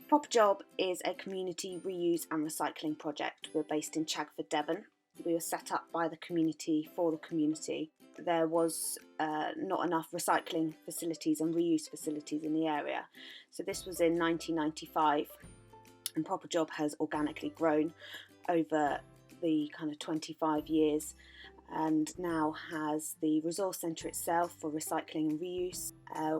Proper Job is a community reuse and recycling project. We're based in Chagford, Devon. We were set up by the community for the community. There was not enough recycling facilities and reuse facilities in the area. So this was in 1995, and Proper Job has organically grown over the kind of 25 years and now has the resource centre itself for recycling and reuse.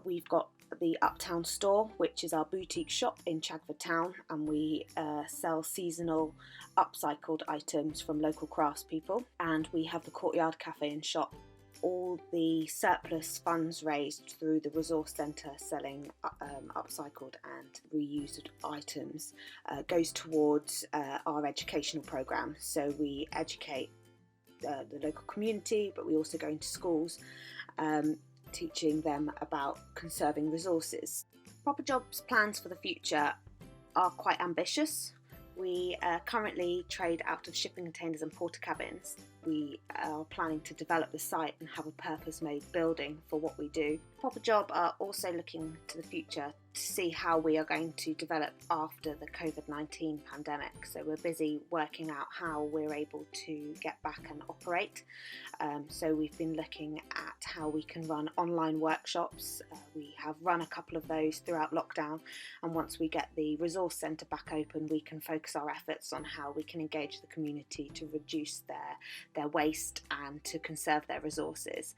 We've got the Uptown store, which is our boutique shop in Chagford Town, and we sell seasonal upcycled items from local craftspeople. And we have the Courtyard Cafe and shop. All the surplus funds raised through the resource centre selling upcycled and reused items goes towards our educational programme. So we educate the local community, but we also go into schools teaching them about conserving resources. Proper Job's plans for the future are quite ambitious. We currently trade out of shipping containers and porta cabins. We are planning to develop the site and have a purpose-made building for what we do. Proper Job are also looking to the future to see how we are going to develop after the COVID-19 pandemic. So we're busy working out how we're able to get back and operate. So we've been looking at how we can run online workshops. We have run a couple of those throughout lockdown, and once we get the resource centre back open, we can focus our efforts on how we can engage the community to reduce their waste and to conserve their resources.